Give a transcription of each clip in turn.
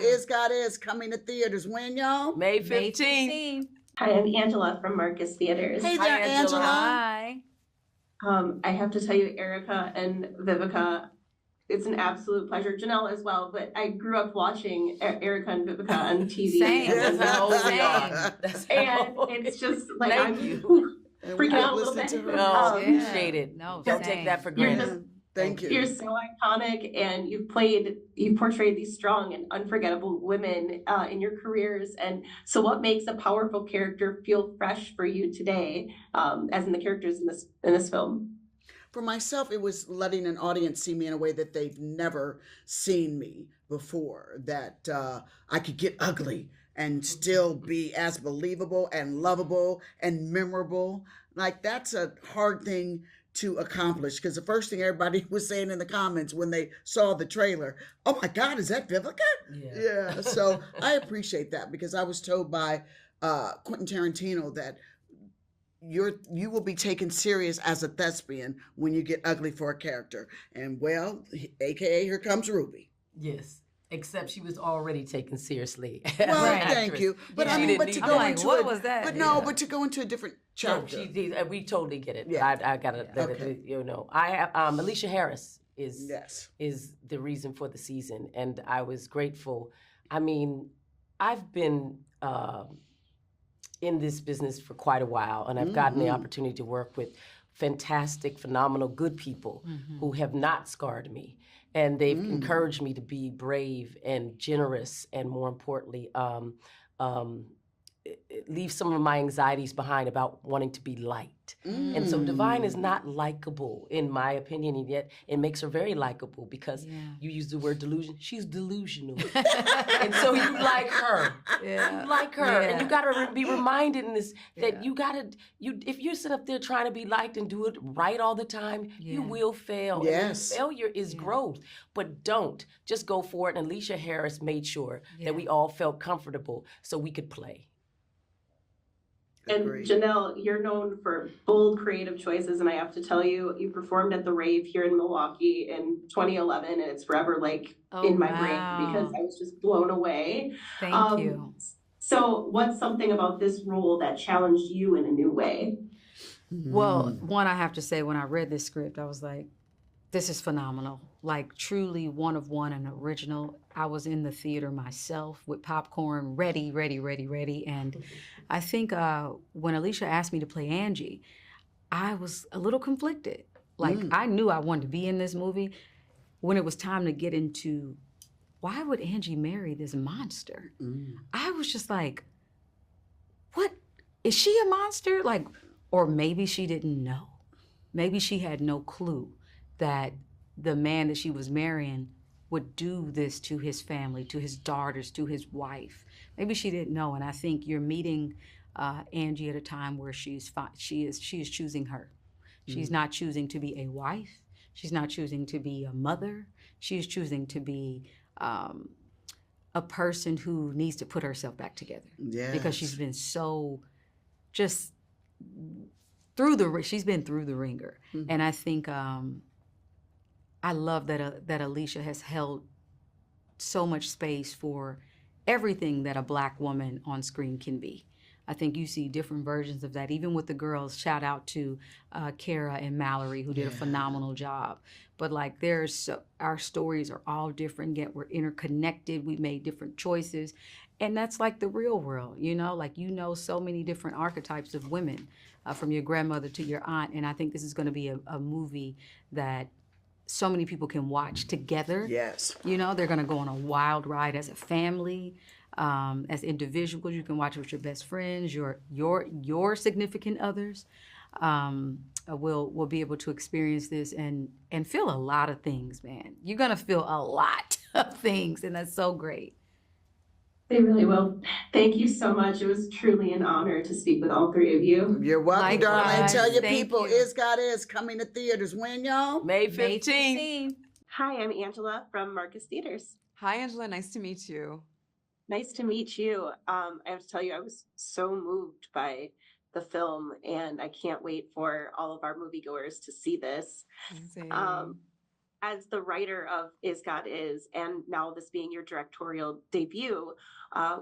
Is God Is coming to theaters when, y'all? May 15th. Hi, I'm Angela from Marcus Theaters. Hey there, Hi, Angela. Angela. Hi. I have to tell you, Erika and Vivica, it's an absolute pleasure. Janelle as well, but I grew up watching Erika and Vivica on TV. Same. And, That's how old we Same. are. That's how and old it's just like, Thank I'm you. And we freaking could out a little listen bit. to her. No, Um, appreciate it. No, Don't same. take that for You're granted. just, Thank you. you're so iconic, and you portrayed these strong and unforgettable women in your careers. And so what makes a powerful character feel fresh for you today, as in the characters in this film? For myself, it was letting an audience see me in a way that they've never seen me before, that I could get ugly and still be as believable and lovable and memorable. Like, that's a hard thing to accomplish, because the first thing everybody was saying in the comments when they saw the trailer, oh my God, is that Vivica? Yeah. So I appreciate that, because I was told by Quentin Tarantino that you will be taken serious as a thespian when you get ugly for a character. And well, AKA here comes Ruby. Yes. Except she was already taken seriously. as Well, an thank actress. you. But She I mean, didn't but need to that. go I'm like, into what it, was that? But no, Yeah. but to go into a different No, chapter. we totally get it. Yeah. I gotta let Okay. it, I have Aleshea Harris Yes. is the reason for the season, and I was grateful. I mean, I've been in this business for quite a while, and I've gotten the opportunity to work with fantastic, phenomenal, good people who have not scarred me. And they've encouraged me to be brave and generous, and more importantly, leave some of my anxieties behind about wanting to be liked. And so Divine is not likable, in my opinion, and yet it makes her very likable, because you use the word delusion. She's delusional. And so you like her. Yeah. You like her. And you gotta be reminded in this that Yeah. if you sit up there trying to be liked and do it right all the time, you Yeah. will fail. Yes. And failure is growth. But don't. Just go for it. And Aleshea Harris made sure that we all felt comfortable so we could play. And Agreed. Janelle, you're known for bold creative choices, and I have to tell you, you performed at the Rave here in Milwaukee in 2011, and it's forever in my brain, because I was just blown away. Thank you. So what's something about this role that challenged you in a new way? Well, one, I have to say, when I read this script, I was like, this is phenomenal. Like, truly one of one, an original. I was in the theater myself with popcorn, ready. And I think when Aleshea asked me to play Angie, I was a little conflicted. Like, I knew I wanted to be in this movie. When it was time to get into, why would Angie marry this monster? I was just like, what? Is she a monster? Like, or maybe she didn't know. Maybe she had no clue that the man that she was marrying would do this to his family, to his daughters, to his wife. Maybe she didn't know. And I think you're meeting Angie at a time where she is choosing her. She's not choosing to be a wife. She's not choosing to be a mother. She's choosing to be a person who needs to put herself back together. Yes. Because she's been so just she's been through the ringer. And I think I love that Aleshea has held so much space for everything that a Black woman on screen can be. I think you see different versions of that, even with the girls. Shout out to Kara and Mallory, who did a phenomenal job. But like, our stories are all different, yet we're interconnected. We made different choices. And that's like the real world, like, so many different archetypes of women, from your grandmother to your aunt. And I think this is going to be a movie that so many people can watch together. Yes. They're going to go on a wild ride as a family, as individuals. You can watch it with your best friends, your significant others. Will be able to experience this and feel a lot of things, man. You're going to feel a lot of things, and that's so great. They really will. Thank you so much. It was truly an honor to speak with all three of you. You're welcome, Likewise. darling. Tell your Thank people, you. Is God Is coming to theaters when, y'all? May 15th. Hi, I'm Angela from Marcus Theaters. Hi, Angela. Nice to meet you. Nice to meet you. I have to tell you, I was so moved by the film, and I can't wait for all of our moviegoers to see this. Amazing. As the writer of Is God Is, and now this being your directorial debut,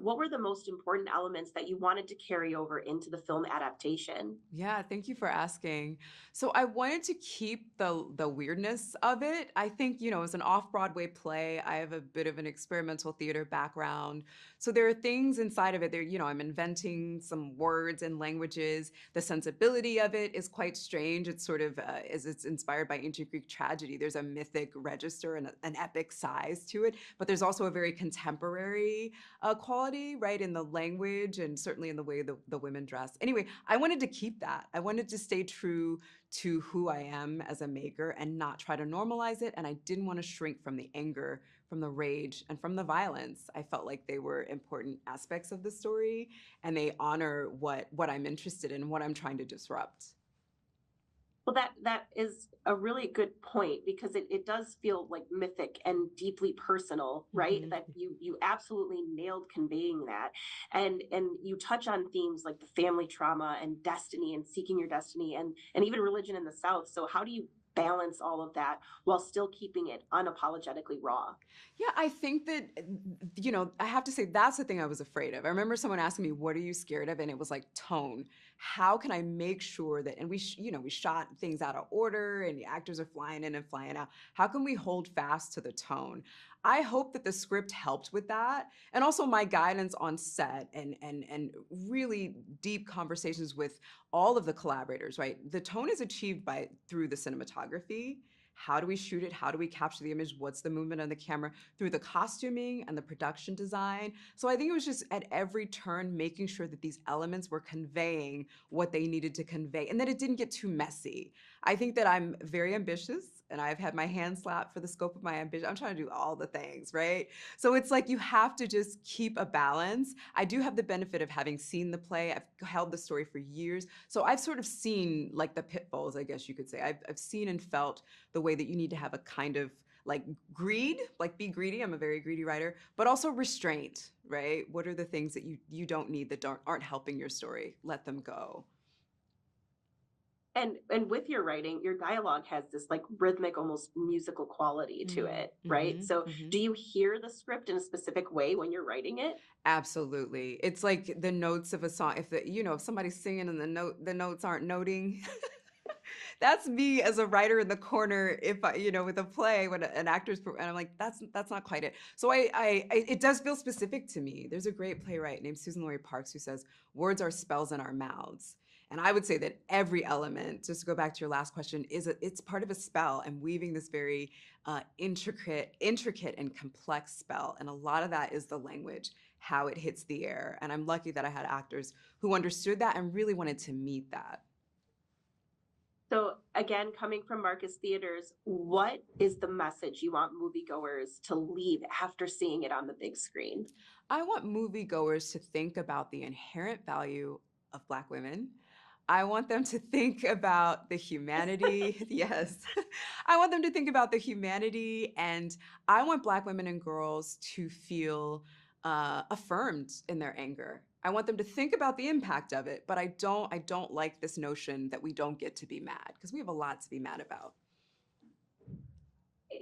what were the most important elements that you wanted to carry over into the film adaptation? Yeah, thank you for asking. So I wanted to keep the weirdness of it. I think, it's an off-Broadway play. I have a bit of an experimental theater background. So there are things inside of it there, I'm inventing some words and languages. The sensibility of it is quite strange. It's sort of it's inspired by ancient Greek tragedy. There's a mythic register and an epic size to it, but there's also a very contemporary quality, right, in the language and certainly in the way the women dress. Anyway, I wanted to keep that. I wanted to stay true to who I am as a maker and not try to normalize it. And I didn't want to shrink from the anger, from the rage, and from the violence. I felt like they were important aspects of the story, and they honor what I'm interested in, what I'm trying to disrupt. Well, that is a really good point, because it does feel like mythic and deeply personal, right? Mhm. That you absolutely nailed conveying that. And you touch on themes like the family trauma and destiny and seeking your destiny and even religion in the South. So how do you balance all of that while still keeping it unapologetically raw? Yeah, I think that, I have to say that's the thing I was afraid of. I remember someone asking me, what are you scared of? And it was like tone. How can I make sure that, and we shot things out of order and the actors are flying in and flying out. How can we hold fast to the tone? I hope that the script helped with that. And also my guidance on set and really deep conversations with all of the collaborators, right? The tone is achieved through the cinematography. How do we shoot it? How do we capture the image? What's the movement of the camera? Through the costuming and the production design. So I think it was just at every turn making sure that these elements were conveying what they needed to convey and that it didn't get too messy. I think that I'm very ambitious and I've had my hand slapped for the scope of my ambition. I'm trying to do all the things, right? So it's like you have to just keep a balance. I do have the benefit of having seen the play. I've held the story for years. So I've sort of seen like the pitfalls, I guess you could say. I've seen and felt the way that you need to have a kind of like greed, like be greedy. I'm a very greedy writer, but also restraint, right? What are the things that you don't need that aren't helping your story? Let them go. And with your writing, your dialogue has this like rhythmic, almost musical quality to it, right? So do you hear the script in a specific way when you're writing it? Absolutely. It's like the notes of a song. If somebody's singing and the notes aren't noting, that's me as a writer in the corner. If I, with a play when an actor's, and I'm like, that's not quite it. So it does feel specific to me. There's a great playwright named Susan Laurie Parks who says, words are spells in our mouths. And I would say that every element, just to go back to your last question, it's part of a spell and weaving this very intricate and complex spell. And a lot of that is the language, how it hits the air. And I'm lucky that I had actors who understood that and really wanted to meet that. So again, coming from Marcus Theaters, what is the message you want moviegoers to leave after seeing it on the big screen? I want moviegoers to think about the inherent value of Black women. I want them to think about the humanity. Yes. I want them to think about the humanity, and I want Black women and girls to feel affirmed in their anger. I want them to think about the impact of it, but I don't like this notion that we don't get to be mad, because we have a lot to be mad about.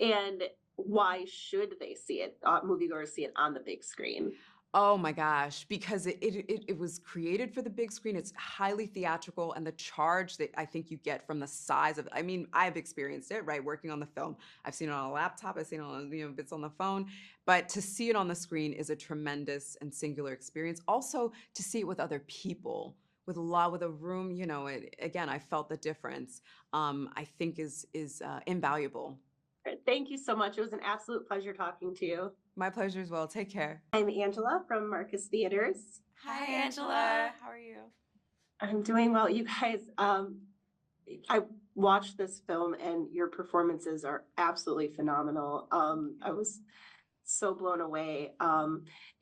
And why should they see it, moviegoers see it on the big screen? Oh my gosh, because it was created for the big screen. It's highly theatrical, and the charge that I think you get from the size of it. I mean, I've experienced it, right, working on the film. I've seen it on a laptop, I've seen it on, bits on the phone, but to see it on the screen is a tremendous and singular experience. Also, to see it with other people, with a room, again, I felt the difference, I think is invaluable. Thank you so much. It was an absolute pleasure talking to you. My pleasure as well. Take care. I'm Angela from Marcus Theaters. Hi, Angela. How are you? I'm doing well. You guys, I watched this film and your performances are absolutely phenomenal. I was so blown away.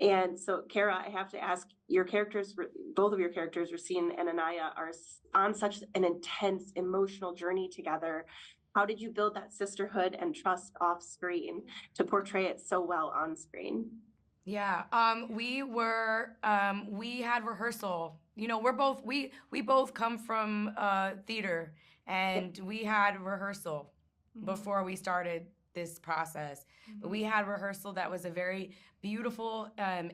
And so, Kara, I have to ask, your characters, both of your characters, Racine and Anaia, are on such an intense emotional journey together. How did you build that sisterhood and trust off screen to portray it so well on screen? Yeah, we had rehearsal. We both come from theater, and we had rehearsal before we started this process. But we had rehearsal that was a very beautiful,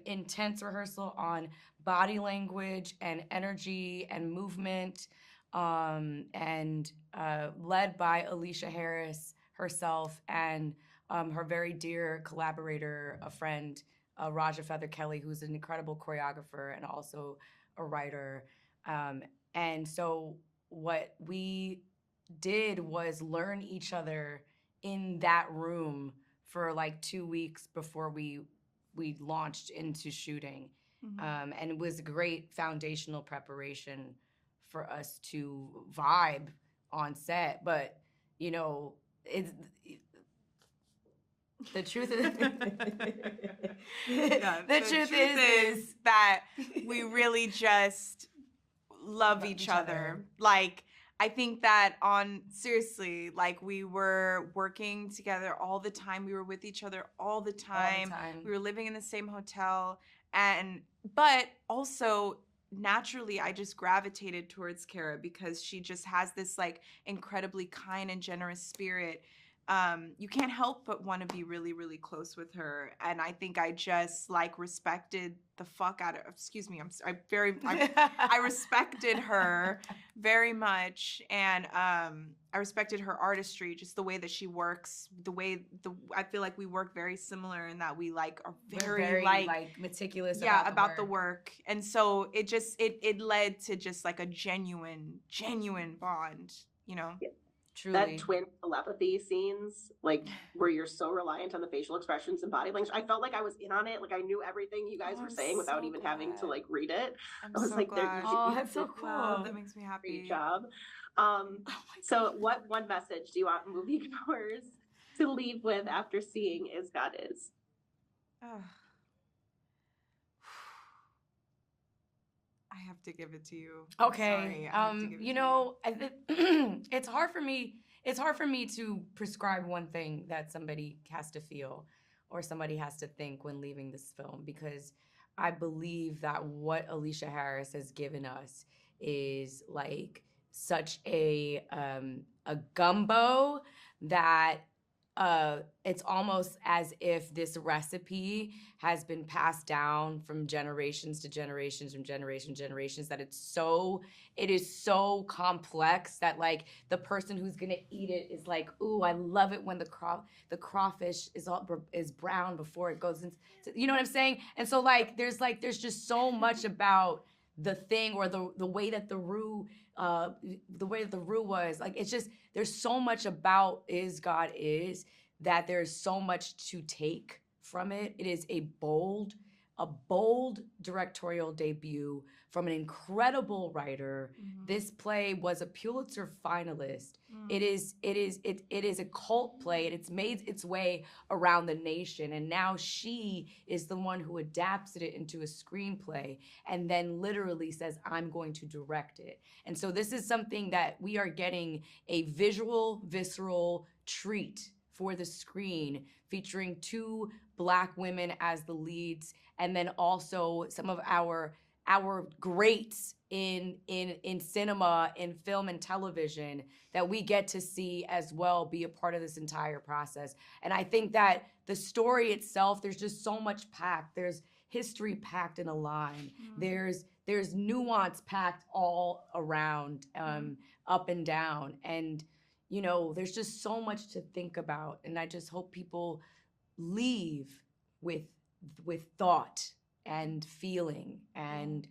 intense rehearsal on body language and energy and movement, and led by Aleshea Harris herself and her very dear collaborator, a friend, Raja Feather Kelly, who's an incredible choreographer and also a writer. And so what we did was learn each other in that room for like 2 weeks before we launched into shooting. And it was a great foundational preparation for us to vibe on set. But, you know, the truth is the truth is that we really just love each other. Like, I think that seriously, like, we were working together all the time. We were with each other all the time. We were living in the same hotel. But also, naturally, I just gravitated towards Kara because she just has this, like, incredibly kind and generous spirit. You can't help but want to be really, really close with her. And I think I just, like, respected the fuck out of, excuse me, I respected her very much. And I respected her artistry, just the way that she works, I feel like we work very similar in that we, like, are very like meticulous about the work. And so it just, it led to just, like, a genuine bond, you know? Yeah. Truly. That twin telepathy scenes, like, where you're so reliant on the facial expressions and body language, I felt like I was in on it. Like, I knew everything you guys were saying without even having to, like, read it. I was like, glad. That's so cool. Wow, that makes me happy. Great job. So what one message do you want moviegoers to leave with after seeing Is God Is? I have to give it to you. Okay. You know, it's hard for me. It's hard for me to prescribe one thing that somebody has to feel or somebody has to think when leaving this film, because I believe that what Aleshea Harris has given us is like such a gumbo that it's almost as if this recipe has been passed down from generations to generations, that it is so complex that, like, the person who's gonna eat it is like, ooh, I love it when the crawfish is brown before it goes into, you know what I'm saying? And so, like, there's just so much about the thing, or the way that the roux was, like, it's just, there's so much about Is God Is that there's so much to take from it. It is a bold directorial debut from an incredible writer. This play was a Pulitzer finalist. It is a cult play, and it's made its way around the nation. And now she is the one who adapts it into a screenplay and then literally says, I'm going to direct it. And so this is something that we are getting a visual, visceral treat for the screen, featuring 2 Black women as the leads, and then also some of our greats in cinema, in film and television, that we get to see as well be a part of this entire process. And I think that the story itself, there's just so much packed. There's history packed in a line. There's nuance packed all around, up and down. And, you know, there's just so much to think about. And I just hope people leave with thought and feeling and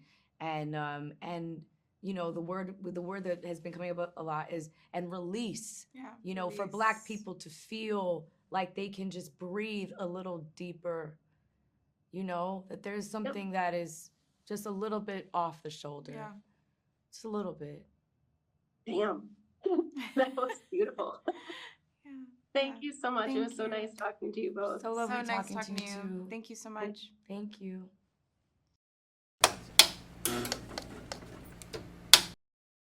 you know, the word that has been coming up a lot is release. You know, for Black people to feel like they can just breathe a little deeper, you know, that there's something that is just a little bit off the shoulder. Just a little bit. Damn. That was beautiful. Thank you so much. It was so nice talking to you both. So lovely nice talking to you too. Thank you so much. Thank you.